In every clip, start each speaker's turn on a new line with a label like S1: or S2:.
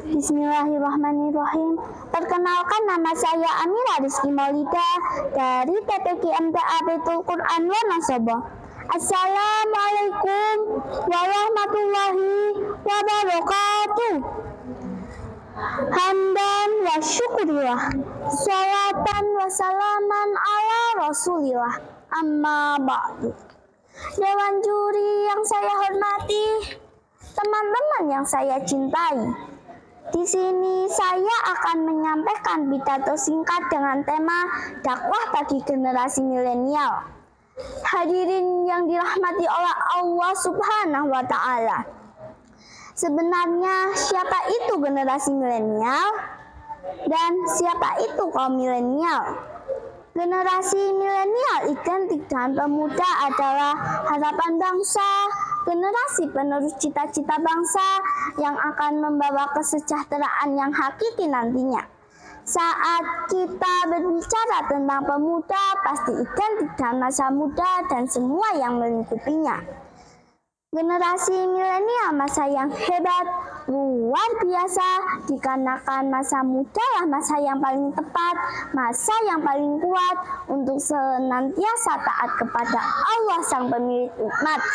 S1: Bismillahirrahmanirrahim. Perkenalkan, nama saya Amira Rizky Maulida dari TPQ-MTA Baitul Quran Wonosobo. Assalamualaikum warahmatullahi wabarakatuh. Hamdan wa syukurillah, salatan wa salaman ala rasulillah, amma ba'du. Dewan juri yang saya hormati, teman-teman yang saya cintai, di sini saya akan menyampaikan pidato singkat dengan tema dakwah bagi generasi milenial. Hadirin yang dirahmati oleh Allah Subhanahu wa Ta'ala, sebenarnya siapa itu generasi milenial dan siapa itu kaum milenial? Generasi milenial identik dengan pemuda adalah harapan bangsa, generasi penerus cita-cita bangsa yang akan membawa kesejahteraan yang hakiki nantinya. Saat kita berbicara tentang pemuda, pasti identik dengan masa muda dan semua yang melingkupinya. Generasi milenial masa yang hebat, luar biasa, dikarenakan masa muda lah masa yang paling tepat, masa yang paling kuat untuk senantiasa taat kepada Allah Sang Pemilik nikmat.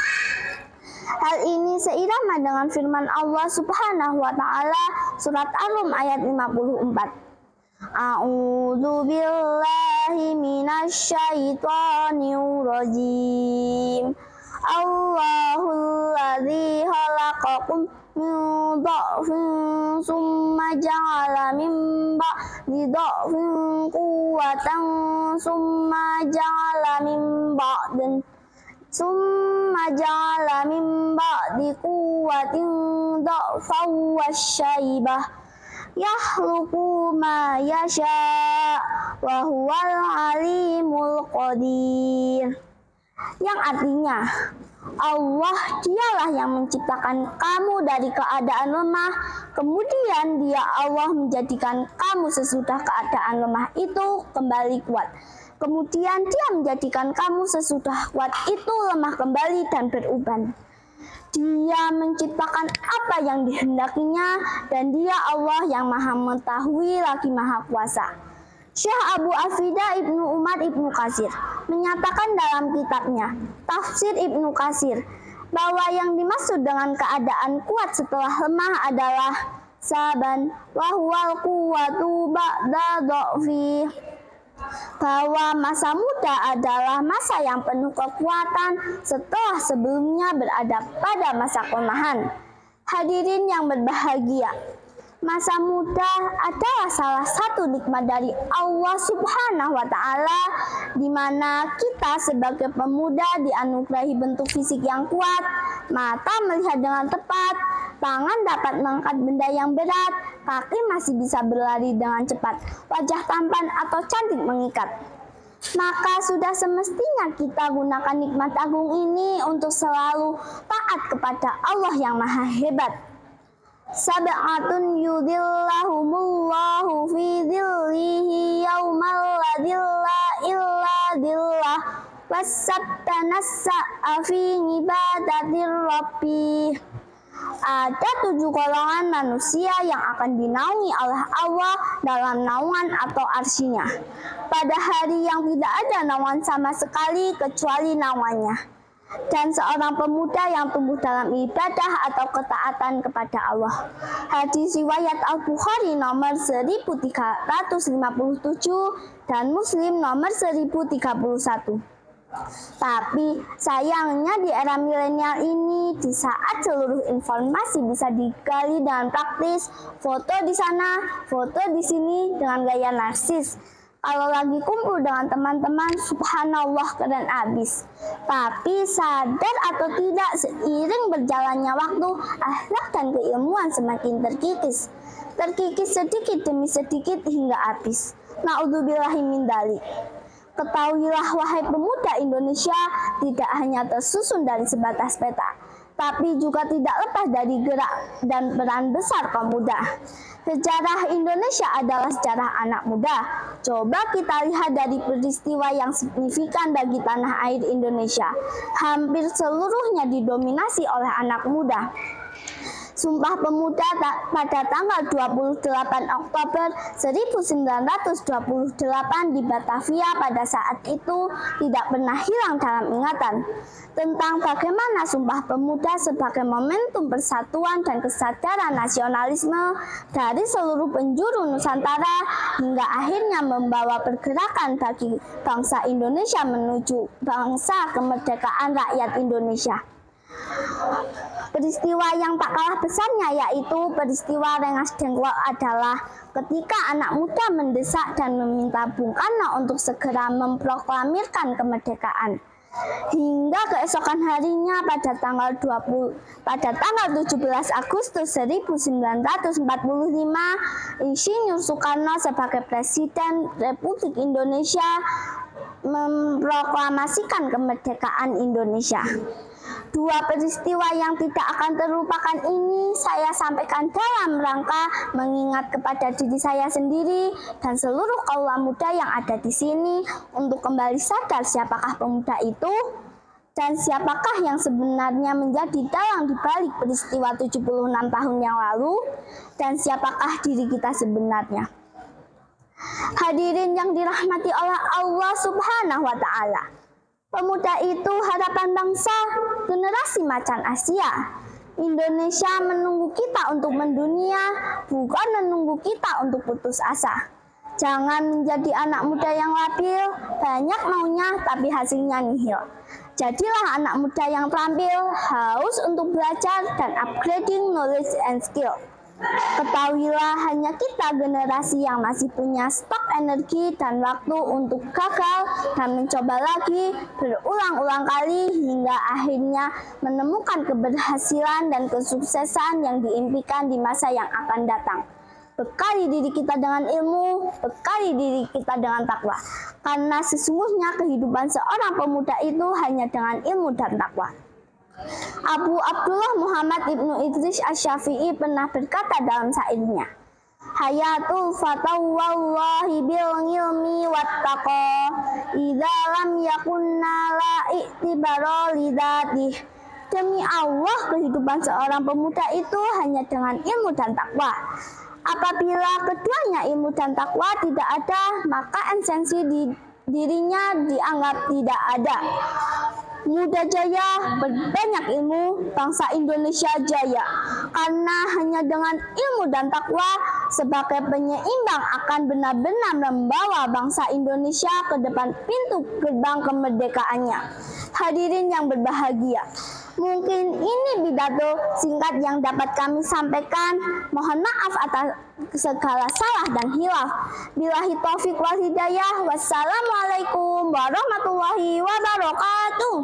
S1: Hal ini seirama dengan firman Allah Subhanahu wa Ta'ala surat Ar-Rum ayat 54. A'udzu billahi minasyaitonir rajim. Allahul ladzi khalaqakum min dha'fin summa ja'ala min ba'di dha'fin quwwatan summa ja'ala min ba'di quwwatin dha'fan wasyaibah yakhluqu ma yasha' wa huwal alimul qadir, yang artinya Allah dialah yang menciptakan kamu dari keadaan lemah, kemudian Dia Allah menjadikan kamu sesudah keadaan lemah itu kembali kuat, kemudian Dia menjadikan kamu sesudah kuat itu lemah kembali dan beruban. Dia menciptakan apa yang dikehendakinya dan Dia Allah yang maha mengetahui lagi maha kuasa. Syekh Abu Afidah Ibnu Umar Ibnu Katsir menyatakan dalam kitabnya Tafsir Ibnu Katsir bahwa yang dimaksud dengan keadaan kuat setelah lemah adalah saban wa huwal quwwatu ba'da dha'fi, bahwa masa muda adalah masa yang penuh kekuatan setelah sebelumnya berada pada masa kelemahan. Hadirin yang berbahagia, masa muda adalah salah satu nikmat dari Allah Subhanahu wa Ta'ala, di mana kita sebagai pemuda dianugerahi bentuk fisik yang kuat, mata melihat dengan tepat, tangan dapat mengangkat benda yang berat, kaki masih bisa berlari dengan cepat, wajah tampan atau cantik mengikat. Maka sudah semestinya kita gunakan nikmat agung ini untuk selalu taat kepada Allah yang maha hebat. Sab'atun yudhillahumullahu fi dhillihi yaumal la dhilla illa dhillah wassabtanassa'a fi ibadatir rabbi. Ada 7 golongan manusia yang akan dinaungi oleh Allah dalam naungan atau arsinya pada hari yang tidak ada naungan sama sekali kecuali naungannya, dan seorang pemuda yang tumbuh dalam ibadah atau ketaatan kepada Allah. Hadis riwayat Al-Bukhari nomor 1357 dan Muslim nomor 1031. Tapi sayangnya di era milenial ini, di saat seluruh informasi bisa digali dengan praktis, foto di sana, foto di sini dengan gaya narsis. Kalau lagi kumpul dengan teman-teman, subhanallah keren abis. Tapi sadar atau tidak, seiring berjalannya waktu, akhlak dan keilmuan semakin terkikis. Terkikis sedikit demi sedikit hingga habis. Na'udzubillahi min dzalik. Ketahuilah wahai pemuda Indonesia, tidak hanya tersusun dari sebatas peta, tapi juga tidak lepas dari gerak dan peran besar kaum muda. Sejarah Indonesia adalah sejarah anak muda. Coba kita lihat dari peristiwa yang signifikan bagi tanah air Indonesia. Hampir seluruhnya didominasi oleh anak muda. Sumpah Pemuda pada tanggal 28 Oktober 1928 di Batavia pada saat itu tidak pernah hilang dalam ingatan tentang bagaimana Sumpah Pemuda sebagai momentum persatuan dan kesadaran nasionalisme dari seluruh penjuru Nusantara hingga akhirnya membawa pergerakan bagi bangsa Indonesia menuju bangsa kemerdekaan rakyat Indonesia. Peristiwa yang tak kalah besarnya yaitu peristiwa Rengas Dengklok adalah ketika anak muda mendesak dan meminta Bung Karno untuk segera memproklamirkan kemerdekaan. Hingga keesokan harinya pada tanggal 17 Agustus 1945, Insinyur Soekarno sebagai Presiden Republik Indonesia memproklamasikan kemerdekaan Indonesia. Dua peristiwa yang tidak akan terlupakan ini saya sampaikan dalam rangka mengingat kepada diri saya sendiri dan seluruh kaula muda yang ada di sini untuk kembali sadar siapakah pemuda itu dan siapakah yang sebenarnya menjadi dalang dibalik peristiwa 76 tahun yang lalu dan siapakah diri kita sebenarnya. Hadirin yang dirahmati oleh Allah Subhanahu wa Ta'ala. Pemuda itu harapan bangsa, generasi macan Asia. Indonesia menunggu kita untuk mendunia, bukan menunggu kita untuk putus asa. Jangan menjadi anak muda yang labil, banyak maunya tapi hasilnya nihil. Jadilah anak muda yang terampil, haus untuk belajar dan upgrading knowledge and skill. Ketahuilah hanya kita generasi yang masih punya stok energi dan waktu untuk gagal dan mencoba lagi berulang-ulang kali hingga akhirnya menemukan keberhasilan dan kesuksesan yang diimpikan di masa yang akan datang. Bekali diri kita dengan ilmu, bekali diri kita dengan takwa. Karena sesungguhnya kehidupan seorang pemuda itu hanya dengan ilmu dan takwa. Abu Abdullah Muhammad Ibnu Idris Asy-Syafi'i pernah berkata dalam syairnya, Hayatul fataw wallahi bil ilmi wattaqo idza lam yakunna la i'tibara lidatih. Demi Allah, kehidupan seorang pemuda itu hanya dengan ilmu dan takwa. Apabila keduanya ilmu dan takwa tidak ada, maka esensi di dirinya dianggap tidak ada. Muda jaya, berbanyak ilmu, bangsa Indonesia jaya. Karena hanya dengan ilmu dan takwa sebagai penyeimbang akan benar-benar membawa bangsa Indonesia ke depan pintu gerbang kemerdekaannya. Hadirin yang berbahagia, mungkin ini pidato singkat yang dapat kami sampaikan. Mohon maaf atas segala salah dan hilaf. Billahi taufiq wal hidayah. Wassalamualaikum warahmatullahi wabarakatuh.